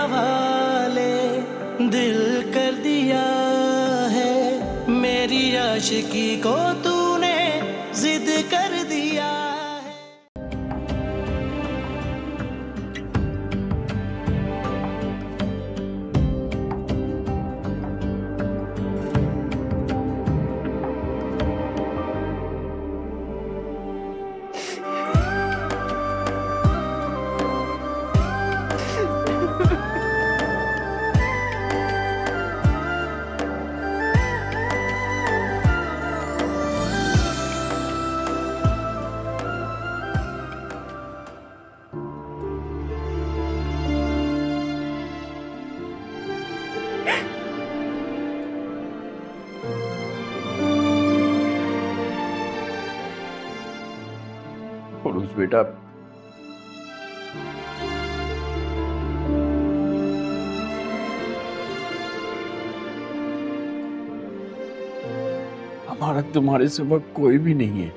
हवाले दिल कर दिया है, मेरी आशिकी को तूने जिद कर दिया है। उर्वश बेटा, हमारा तुम्हारे सिवा कोई भी नहीं है।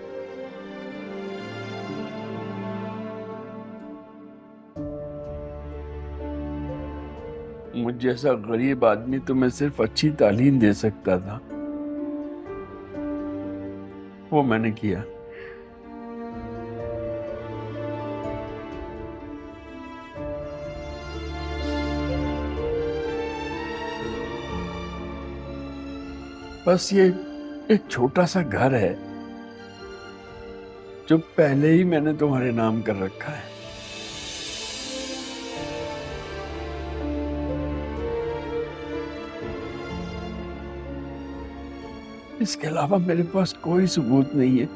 मुझ जैसा गरीब आदमी तुम्हें सिर्फ अच्छी तालीम दे सकता था, वो मैंने किया। बस ये एक छोटा सा घर है जो पहले ही मैंने तुम्हारे नाम कर रखा है। इसके अलावा मेरे पास कोई सबूत नहीं है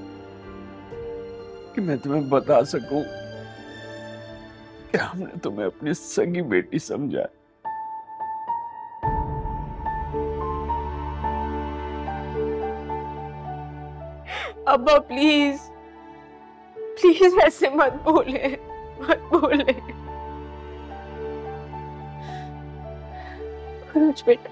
कि मैं तुम्हें बता सकूं कि हमने तुम्हें अपनी सगी बेटी समझा। अब्बा प्लीज प्लीज ऐसे मत बोले, मत बोले। अनुज बेटा,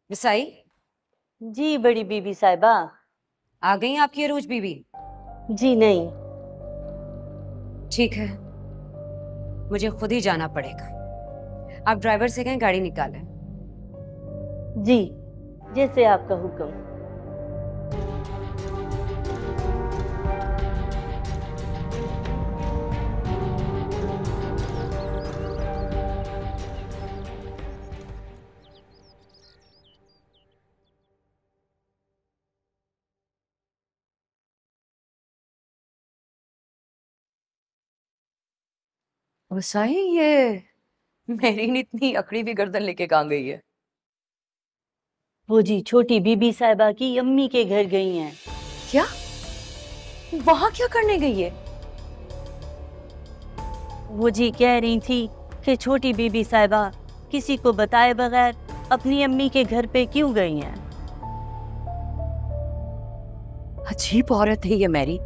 विसाई, जी बड़ी बीबी साहिबा। आ गई आपकी अरूज बीबी? जी नहीं। ठीक है, मुझे खुद ही जाना पड़ेगा। आप ड्राइवर से कहें गाड़ी निकालें। जी, जैसे आपका हुक्म। विसाई, ये मेरी इतनी अकड़ी भी गर्दन लेके कहाँ गई है? वो जी छोटी बीबी साहिबा की अम्मी के घर गई हैं। क्या? वहां क्या करने गई है? वो जी कह रही थी कि छोटी बीबी साहिबा किसी को बताए बगैर अपनी अम्मी के घर पे क्यों गई हैं। अजीब औरत है ये मैरी।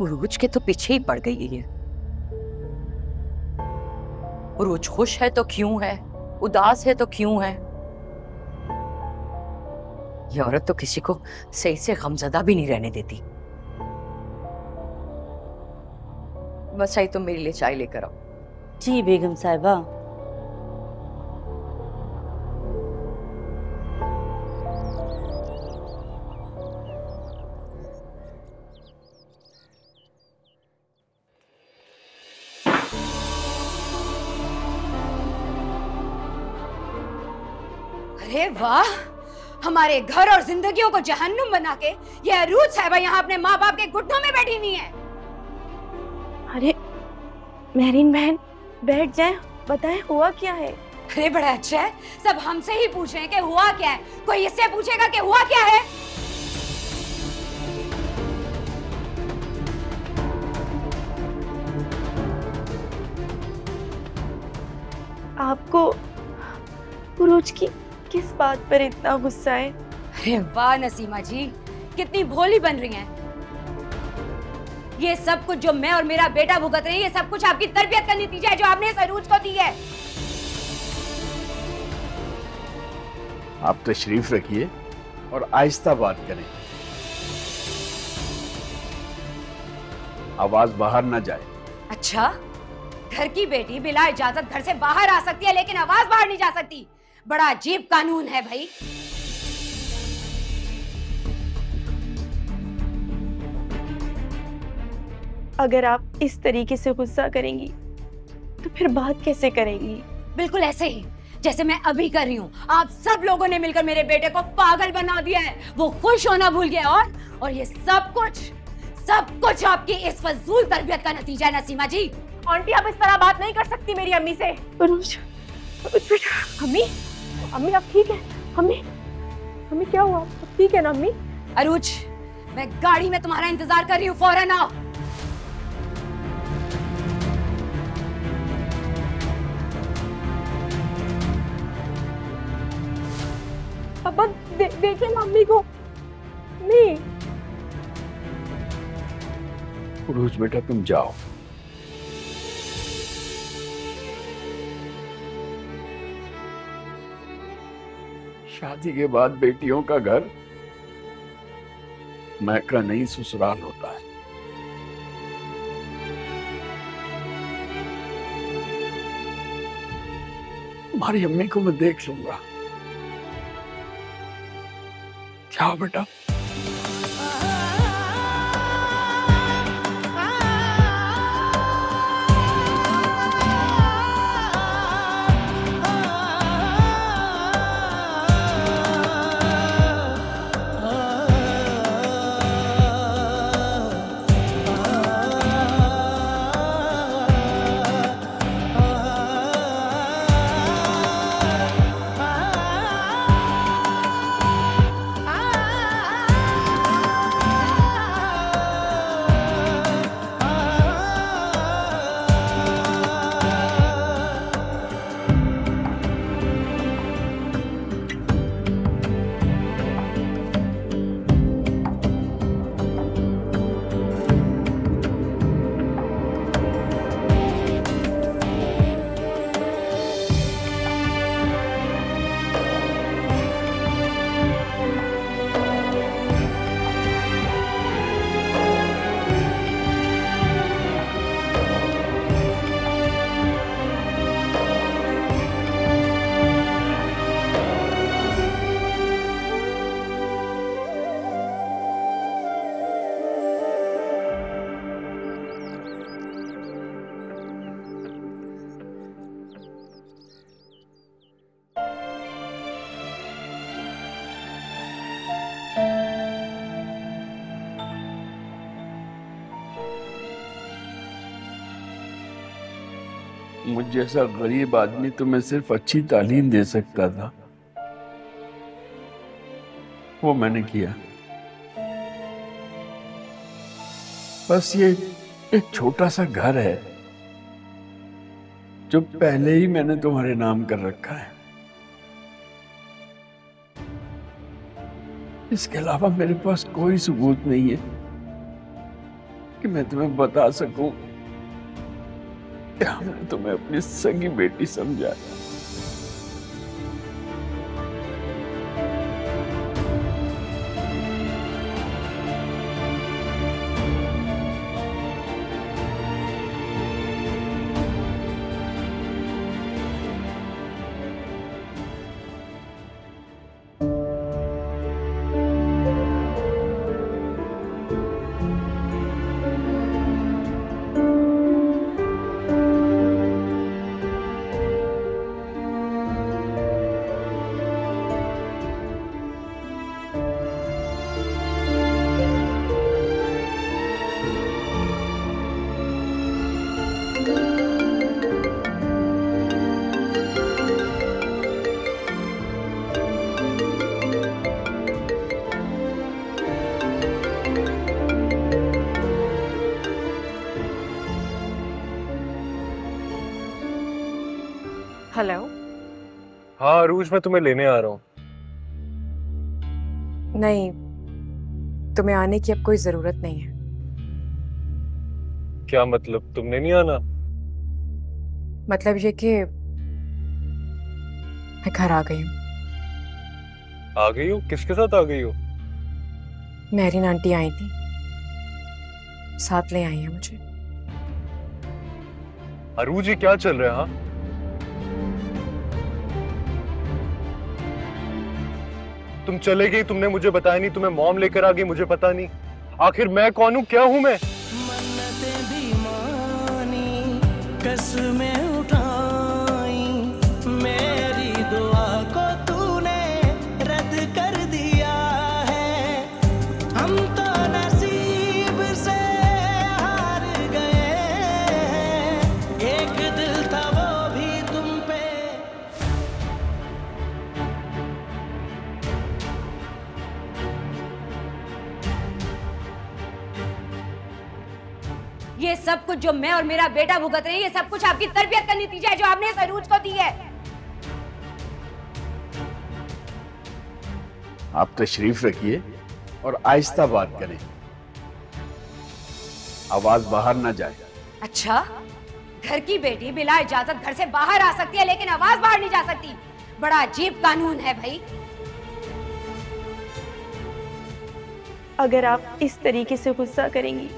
उरूज के तो पीछे ही पड़ गई है। उरूज खुश है तो क्यों है, उदास है तो क्यों है। ये औरत तो किसी को सही से गमज़दा भी नहीं रहने देती। बस आई, तुम मेरे लिए चाय लेकर आओ। जी बेगम साहिबा। अरे वाह, हमारे घर और जिंदगियों को जहन्नुम बना के ये अरूज साहिबा यहाँ अपने माँ बाप के घुटनों में बैठी हुई है। अरे मेहरीन बहन, बैठ जाए, बताएं हुआ क्या है। अरे बड़ा अच्छा है, सब हमसे ही पूछ रहे हैं कि हुआ क्या है, कोई इससे पूछेगा कि हुआ क्या है। आपको उरूज की किस बात पर इतना गुस्सा है? अरे वाह नसीमा जी, कितनी भोली बन रही हैं। ये सब कुछ जो मैं और मेरा बेटा भुगत रहे हैं, ये सब कुछ आपकी तरबियत का नतीजा है जो आपने इस अरूज को दी है। आप तशरीफ रखिए और आहिस्ता बात करें, आवाज बाहर ना जाए। अच्छा, घर की बेटी बिला इजाजत घर से बाहर आ सकती है लेकिन आवाज बाहर नहीं जा सकती। बड़ा अजीब कानून है भाई। अगर आप इस तरीके से गुस्सा करेंगी तो फिर बात कैसे करेंगी? बिल्कुल ऐसे ही जैसे मैं अभी कर रही हूँ। आप सब लोगों ने मिलकर मेरे बेटे को पागल बना दिया है। वो खुश होना भूल गया और ये सब कुछ आपकी इस फजूल तरबियत का नतीजा है नसीमा जी। आंटी, आप इस तरह बात नहीं कर सकती मेरी अम्मी से। उरूज बेटा। अम्मी, अम्मी आप ठीक है? अम्मी क्या हुआ? आप ठीक है ना अम्मी? अरूज, मैं गाड़ी में तुम्हारा इंतजार कर रही हूँ, फौरन आओ। पापा देखे ना अम्मी को। नहीं उरूज बेटा, तुम जाओ। शादी के बाद बेटियों का घर मैका नहीं ससुराल होता है। तुम्हारी अम्मी को मैं देख लूंगा। जाओ बेटा। मुझ जैसा गरीब आदमी तुम्हें सिर्फ अच्छी तालीम दे सकता था, वो मैंने किया। बस ये एक छोटा सा घर है जो पहले ही मैंने तुम्हारे नाम कर रखा है। इसके अलावा मेरे पास कोई सबूत नहीं है कि मैं तुम्हें बता सकूं कि हमने तुम्हें अपनी सगी बेटी समझा। हेलो। हाँ अरूज, मैं तुम्हें लेने आ रहा हूँ। नहीं, तुम्हें आने की अब कोई जरूरत नहीं है। क्या मतलब, तुमने नहीं आना? मतलब ये कि मैं घर आ गई हूँ। आ गई हो? किसके साथ आ गई हो? मेहरीन आंटी आई थी, साथ ले आई है मुझे। अरूज, ये क्या चल रहा है? हाँ, तुम चले गई, तुमने मुझे बताया नहीं, तुम्हें मॉम लेकर आ गई, मुझे पता नहीं। आखिर मैं कौन हूँ, क्या हूँ मैं? मन्नतें भी मानी, कसमें उठाई, मेरी दुआ को तूने रद्द कर दिया है। हम तो नसीब से हार गए हैं, एक दिल था वो भी तुम पे। ये सब कुछ जो मैं और मेरा बेटा भुगत रहे हैं, ये सब कुछ आपकी तरबियत का नतीजा है जो आपने इस अरूज को दी है। आप तशरीफ रखिए और आहिस्ता बात करें, आवाज बाहर ना जाए। अच्छा, घर की बेटी बिला इजाजत घर से बाहर आ सकती है लेकिन आवाज बाहर नहीं जा सकती। बड़ा अजीब कानून है भाई। अगर आप इस तरीके से गुस्सा करेंगी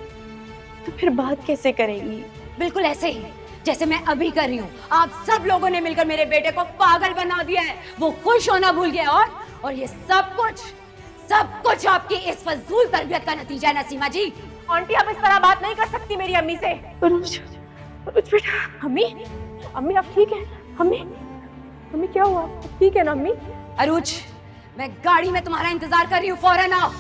तो फिर बात कैसे करेंगी? बिल्कुल ऐसे ही जैसे मैं अभी कर रही हूँ। आप सब लोगों ने मिलकर मेरे बेटे को पागल बना दिया है। वो खुश होना भूल गया और ये सब कुछ आपकी इस फजूल तरबियत का नतीजा है नसीमा जी। आंटी, आप इस तरह बात नहीं कर सकती मेरी अम्मी से। अनुज बेटा। अम्मी, अम्मी आप ठीक है? अम्मी क्या हुआ? आप ठीक है ना अम्मी? अरूज, मैं गाड़ी में तुम्हारा इंतजार कर रही हूँ, फौरन आओ।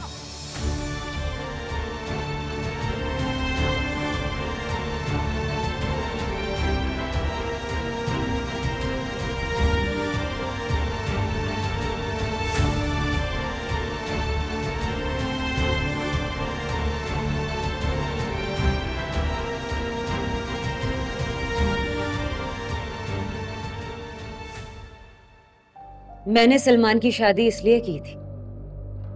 मैंने सलमान की शादी इसलिए की थी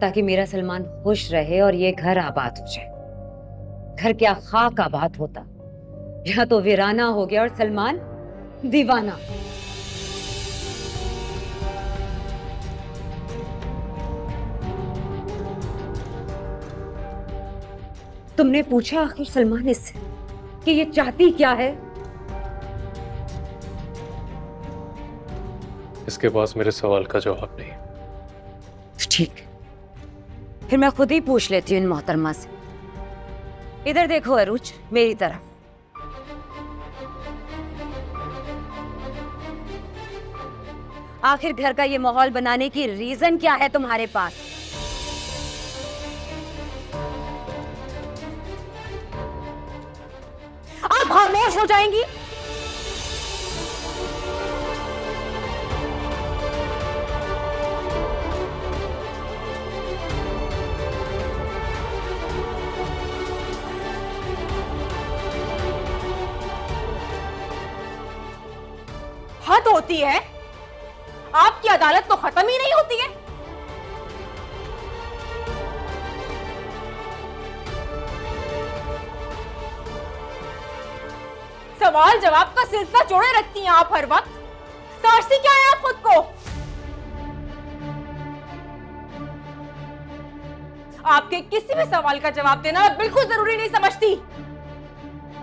ताकि मेरा सलमान खुश रहे और ये घर आबाद हो जाए। घर क्या खाक आबाद होता, यहाँ तो वीराना हो गया और सलमान दीवाना। तुमने पूछा आखिर सलमान इससे कि ये चाहती क्या है? इसके पास मेरे सवाल का जवाब नहीं। ठीक, फिर मैं खुद ही पूछ लेती हूँ इन मोहतरमा से। इधर देखो अरूज, मेरी तरफ। आखिर घर का ये माहौल बनाने की रीजन क्या है तुम्हारे पास? आप खामोश हो जाएंगी? हद होती है, आपकी अदालत तो खत्म ही नहीं होती है। सवाल जवाब का सिलसिला जोड़े रखती हैं आप हर वक्त। समझती क्या है आप खुद को? आपके किसी भी सवाल का जवाब देना मैं बिल्कुल जरूरी नहीं समझती।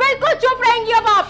बिल्कुल चुप रहेंगी अब आप।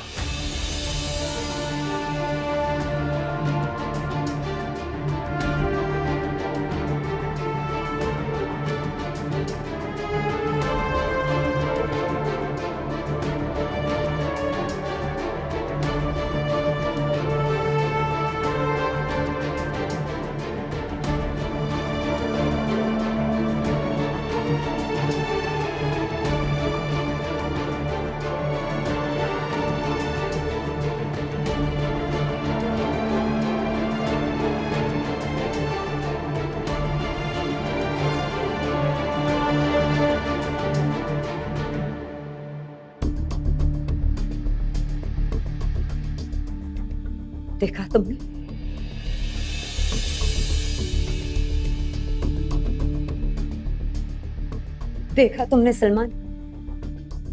देखा तुमने? देखा तुमने सलमान?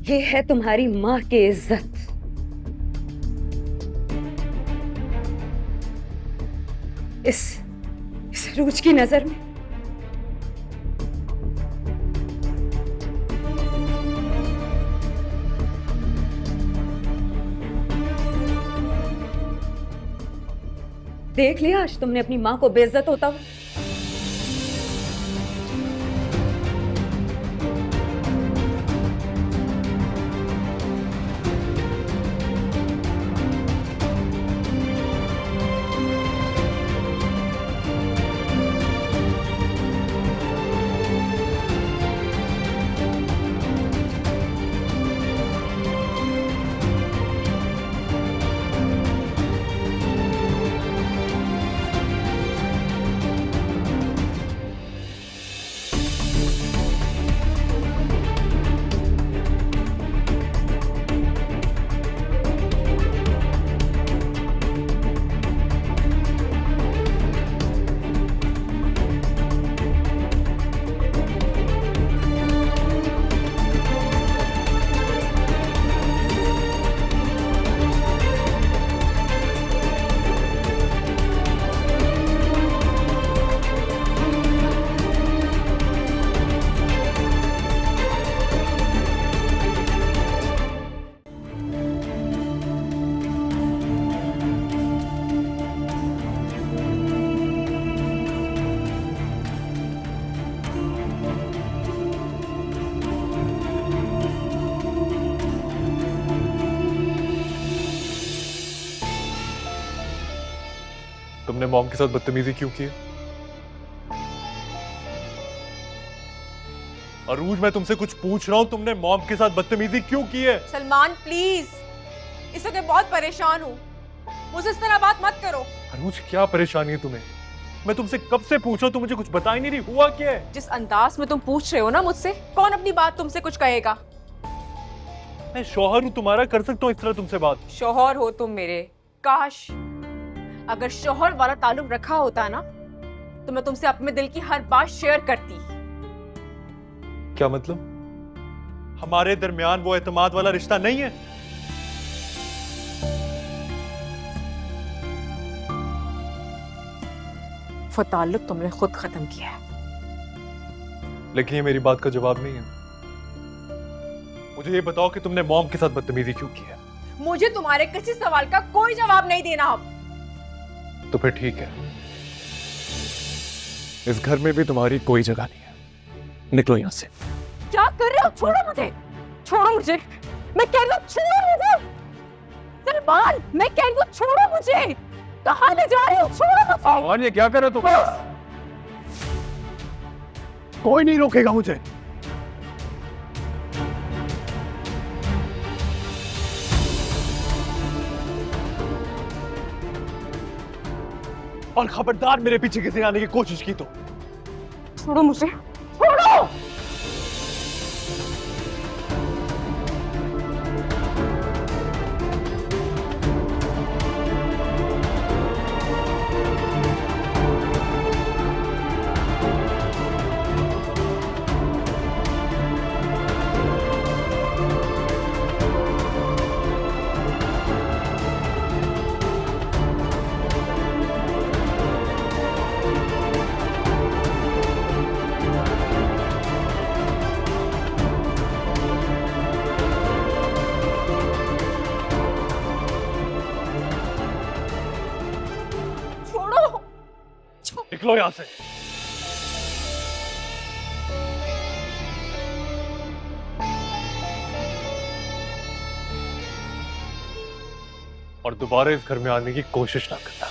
ये है तुम्हारी माँ की इज्जत। इस रूज की नजर में देख लिया आज तुमने अपनी माँ को बेइज्जत होता हुआ। तुमने मॉम के साथ बदतमीजी क्यों की? अरूज, मैं तुमसे कुछ पूछ रहा हूं, तुमने मॉम के साथ बदतमीजी क्यों की है? सलमान प्लीज, इस वक्त बहुत परेशान हूँ, मुझे इस तरह बात मत करो। अरूज, क्या परेशानी है तुम्हें? मैं तुमसे कब से पूछ रहा हूं, तुम मुझे कुछ बता ही नहीं रही। हुआ क्या है? जिस अंदाज में तुम पूछ रहे हो ना मुझसे, कौन अपनी बात तुमसे कुछ कहेगा? मैं शौहर हूं तुम्हारा, कर सकता हूं इस तरह तुमसे बात? शौहर हो तुम मेरे। काश अगर शौहर वाला ताल्लुक रखा होता ना, तो मैं तुमसे अपने दिल की हर बात शेयर करती। क्या मतलब? हमारे दरमियान वो एतमाद वाला रिश्ता नहीं है? वो ताल्लुक तुमने खुद खत्म किया है। लेकिन ये मेरी बात का जवाब नहीं है। मुझे ये बताओ कि तुमने मॉम के साथ बदतमीजी क्यों की है? मुझे तुम्हारे किसी सवाल का कोई जवाब नहीं देना अब। तो फिर ठीक है, इस घर में भी तुम्हारी कोई जगह नहीं है, निकलो यहां से। क्या कर रहे हो? छोड़ो मुझे, छोड़ो मुझे, मैं कह रही हूँ छोड़ो मुझे। सलमान, मैं कह रही हूँ छोड़ो मुझे। कहाँ ले जा रहे हो? छोड़ो मुझे। और ये क्या कर रहे हो तुम? कोई नहीं रोकेगा मुझे। और खबरदार मेरे पीछे किसी आने की कोशिश की तो। छोड़ो मुझे, छोड़ो। निकलो यहां से। और दोबारा इस घर में आने की कोशिश ना करना।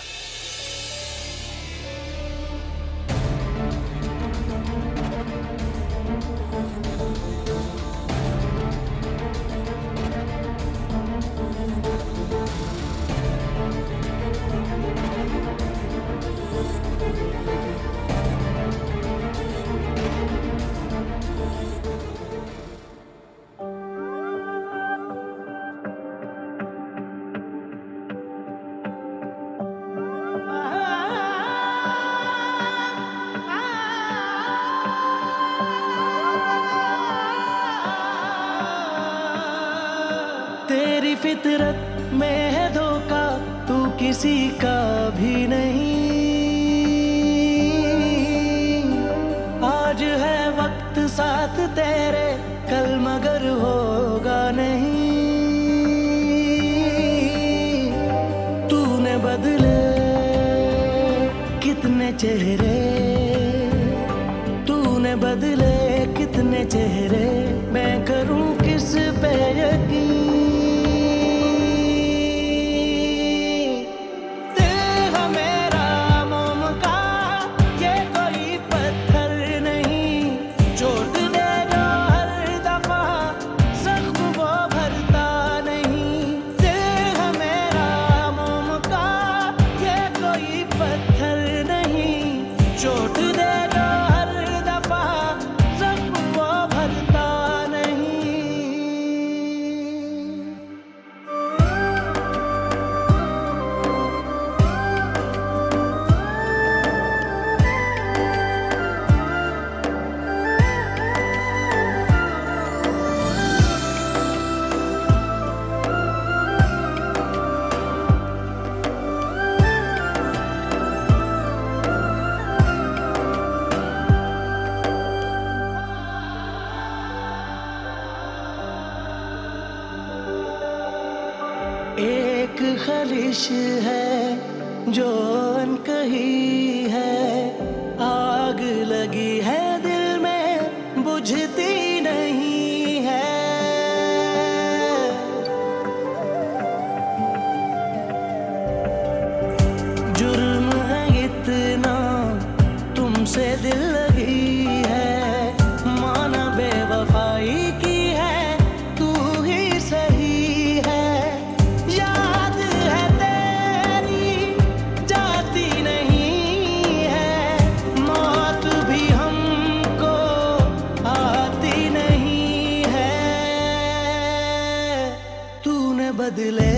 फितरत में है धोखा, तू किसी का भी नहीं। आज है वक्त साथ तेरे, कल मगर होगा नहीं। तूने बदले कितने चेहरे, तूने बदले कितने चेहरे, मैं करूं किस पे यकीन। एक ख्वाहिश है जो अनकही है, आग लगी है दिल में बुझती नहीं है। जुर्म है इतना तुमसे दिल लगी है, माना बेवफाई की है, तू ही सही है। याद है तेरी जाती नहीं है, मौत भी हमको आती नहीं है। तूने बदले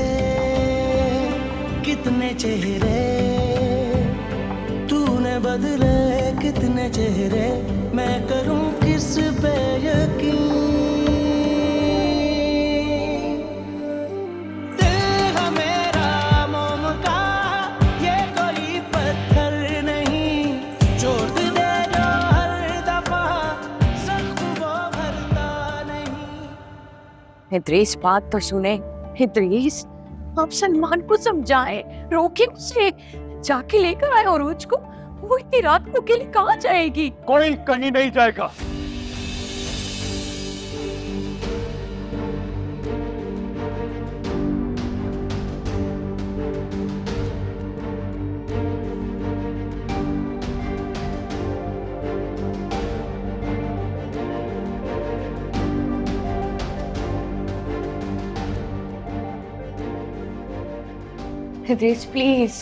कितने चेहरे, तूने बदले कितने चेहरे, मैं करूं किस पे यकीन। दिल है मेरा मोम का, ये कोई पत्थर नहीं, चोट दे जो हर दफा, सख्त वो भरता नहीं। इद्रीस बात तो सुने। इद्रीस, आप सलमान को समझाएं, रोके उसे, जाके लेकर आए औरोज को। वो इतनी रात को अकेले कहाँ जाएगी? कोई कहीं नहीं जाएगा। इद्रीस प्लीज।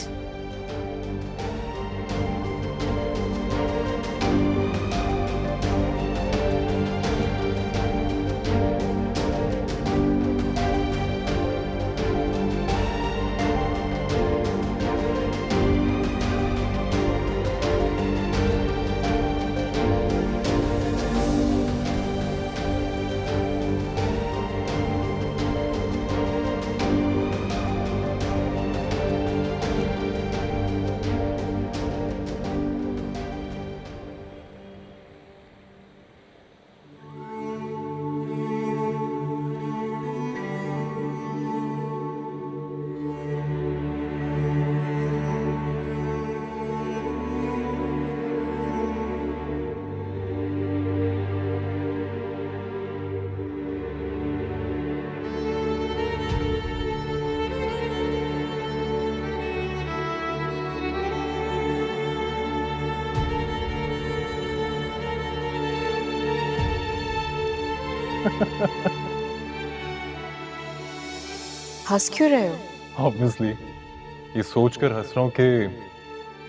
हंस क्यों रहे हो? ऑब्वियसली ये सोचकर हंस रहा हूँ कि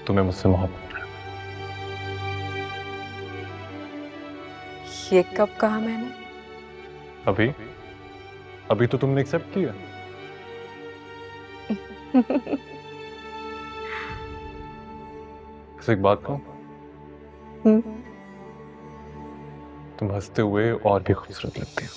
तुम्हें मुझसे मोहब्बत है। ये कब कहा मैंने? अभी अभी तो तुमने एक्सेप्ट किया। एक बात कहूं, तुम हंसते हुए और भी खूबसूरत लगती हो।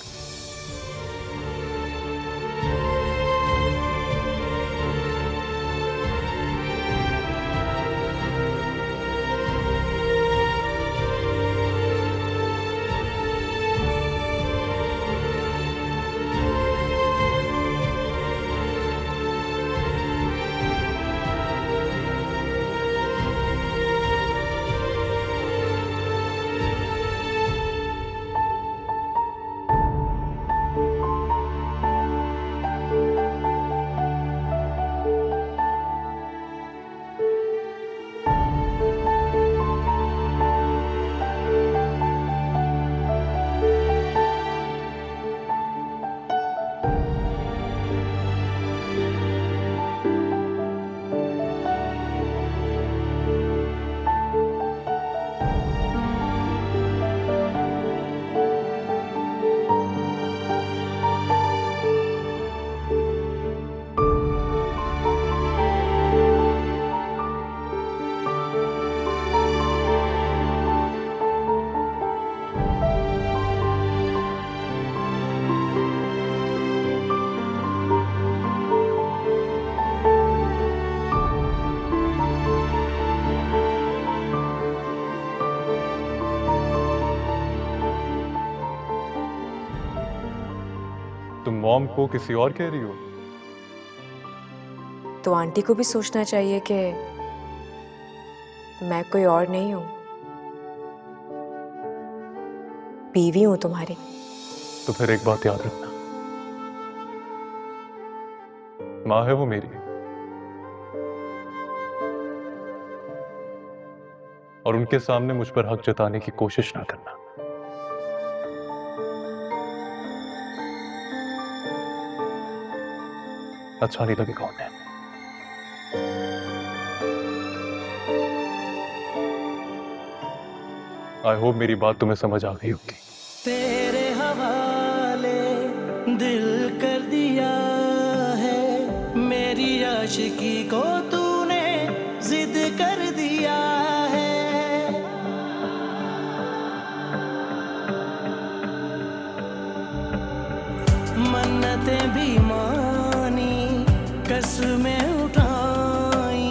मॉम को किसी और कह रही हो? तो आंटी को भी सोचना चाहिए कि मैं कोई और नहीं हूं, बीवी हूं तुम्हारी। तो फिर एक बात याद रखना, माँ है वो मेरी, और उनके सामने मुझ पर हक जताने की कोशिश ना करना। अच्छा नहीं लगेगा उन्हें। आई होप मेरी बात तुम्हें समझ आ गई होगी। तेरे हवाले दिल कर दिया है, मेरी आशिकी को तूने जिद कर दिया है। मन्नतें भी मानी, कसमें उठाई,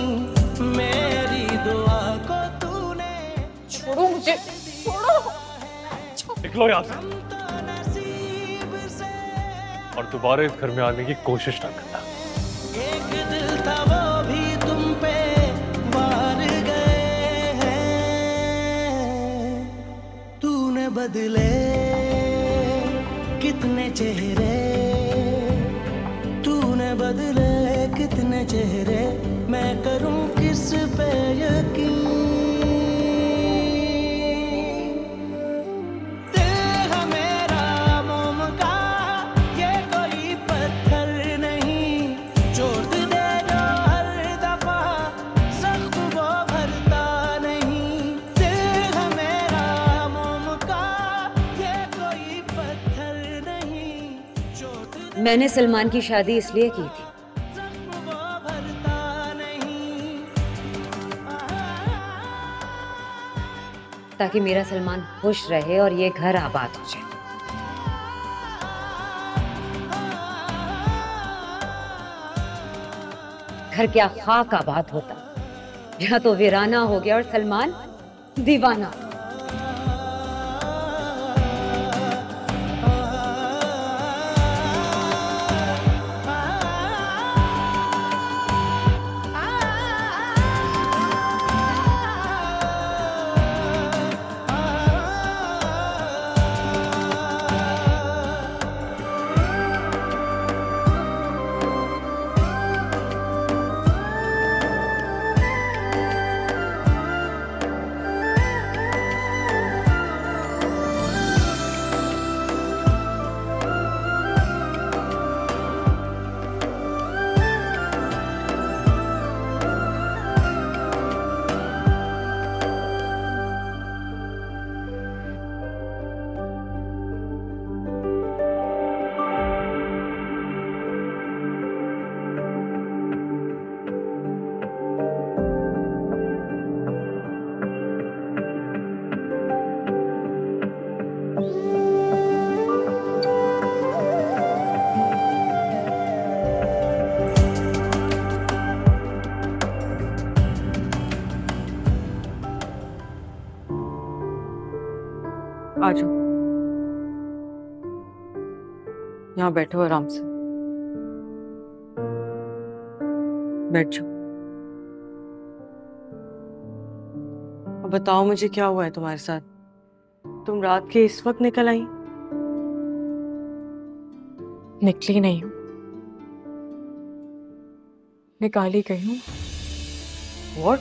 मेरी दुआ को तूने छोड़ो मुझे, छोड़ो। निकलो यहाँ से और दोबारा इस घर में आने की कोशिश ना करना। एक दिल था वो भी तुम पे वार गए हैं, तूने बदले कितने चेहरे, तूने बदले कितने चेहरे, मैं करूं किस पे यकीन। मैंने सलमान की शादी इसलिए की थी ताकि मेरा सलमान खुश रहे और ये घर आबाद हो जाए। घर क्या खाक आबाद होता, यहाँ तो वीराना हो गया और सलमान दीवाना। आ जाओ, यहाँ बैठो आराम से, बैठ जाओ। अब बताओ मुझे क्या हुआ है तुम्हारे साथ? तुम रात के इस वक्त निकल आई? निकली नहीं हूँ, निकाली गई हूँ। What?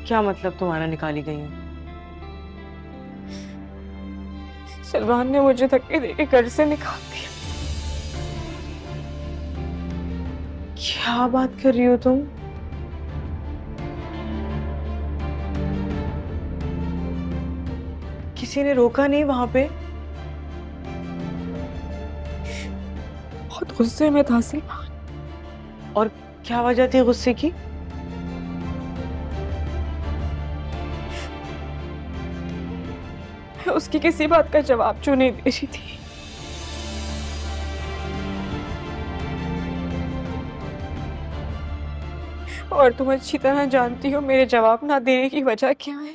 क्या मतलब तुम्हारा निकाली गई हूँ? सलमान ने मुझे धक्के देके घर से निकाल दिया। क्या बात कर रही हो तुम? किसी ने रोका नहीं वहां पे? बहुत गुस्से में था सलमान। और क्या वजह थी गुस्से की? मैं उसकी किसी बात का जवाब जो नहीं दे रही थी। और तुम अच्छी तरह जानती हो मेरे जवाब ना देने की वजह क्या है।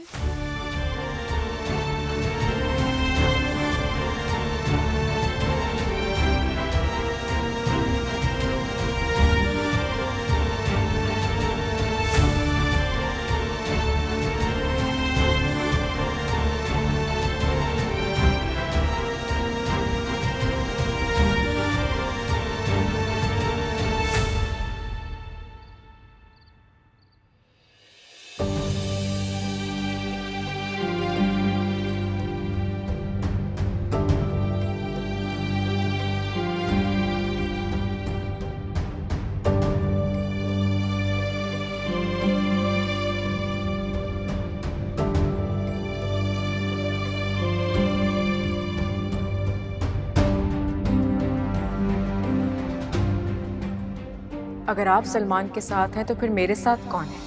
अगर आप सलमान के साथ हैं तो फिर मेरे साथ कौन है?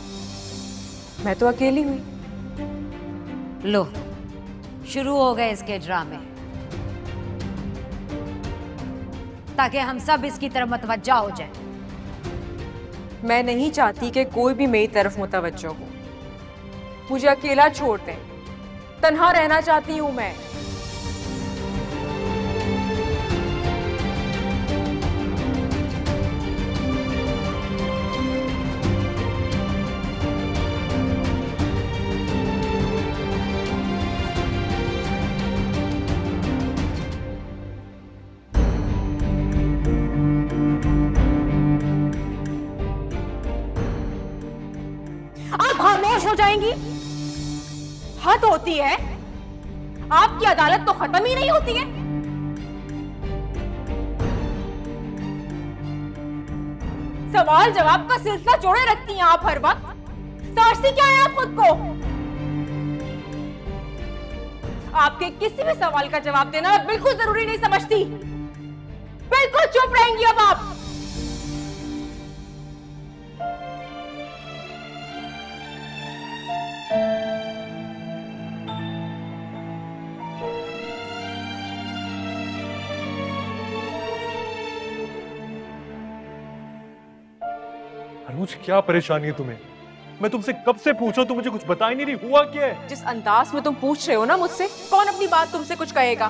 मैं तो अकेली हुई। लो, शुरू हो गए इसके ड्रामे, ताकि हम सब इसकी तरफ मुतवज्जा हो जाए। मैं नहीं चाहती कि कोई भी मेरी तरफ मुतवज्जो हो। मुझे अकेला छोड़ दें, तन्हा रहना चाहती हूं मैं। आप खामोश हो जाएंगी? हद होती है, आपकी अदालत तो खत्म ही नहीं होती है। सवाल जवाब का सिलसिला जोड़े रखती हैं आप हर वक्त। समझती क्या है आप खुद को? आपके किसी भी सवाल का जवाब देना मैं बिल्कुल जरूरी नहीं समझती। बिल्कुल चुप रहेंगी अब आप। अनुज, क्या परेशानी है तुम्हें? मैं तुमसे कब से पूछूं, तुम मुझे कुछ बता ही नहीं रही। हुआ क्या है? जिस अंदाज में तुम पूछ रहे हो ना मुझसे, कौन अपनी बात तुमसे कुछ कहेगा?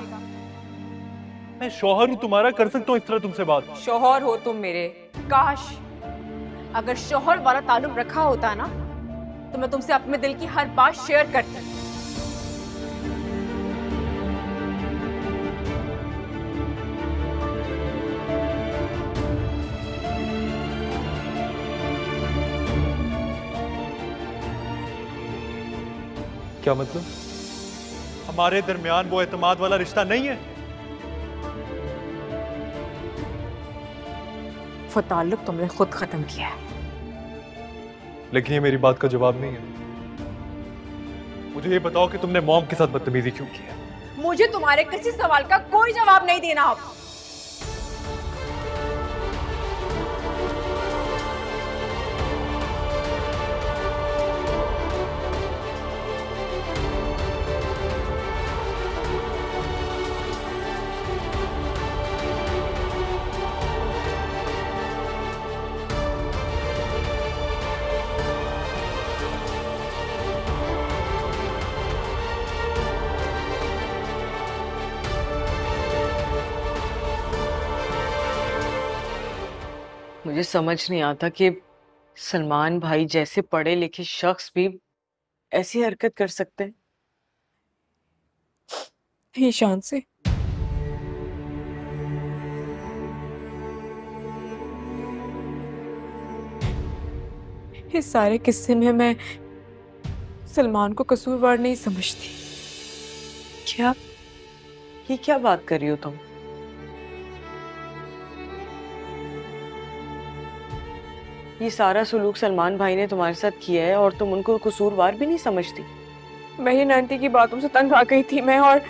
मैं शौहर हूं तुम्हारा, कर सकता हूं इस तरह तुमसे बात? शौहर हो तुम मेरे। काश अगर शौहर वाला ताल्लुक रखा होता ना, तो मैं तुमसे अपने दिल की हर बात शेयर करती। क्या मतलब? हमारे दरमियान वो एतमाद वाला रिश्ता नहीं है? वो ताल्लुक तुमने खुद खत्म किया है। लेकिन ये मेरी बात का जवाब नहीं है। मुझे ये बताओ कि तुमने मॉम के साथ बदतमीजी क्यों की है? मुझे तुम्हारे किसी सवाल का कोई जवाब नहीं देना अब। मुझे समझ नहीं आता कि सलमान भाई जैसे पढ़े लिखे शख्स भी ऐसी हरकत कर सकते हैं। ईशान से इस सारे किस्से में मैं सलमान को कसूरवार नहीं समझती। क्या? ये क्या बात कर रही हो तुम? ये सारा सुलूक सलमान भाई ने तुम्हारे साथ किया है और तुम उनको कसूरवार भी नहीं समझती? मैं ही आंटी की बातों से तंग आ गई थी मैं, और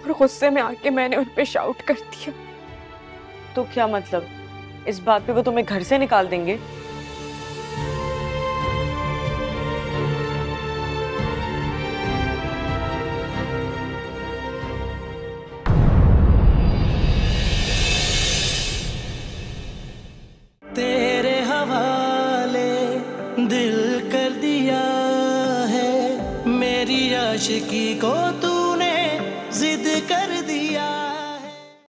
गुस्से में आके मैंने उन पे शाउट कर दिया। तो क्या मतलब, इस बात पे वो तुम्हें घर से निकाल देंगे? तेरे हवाले दिल कर दिया है, मेरी आशिकी को तूने जिद कर दिया।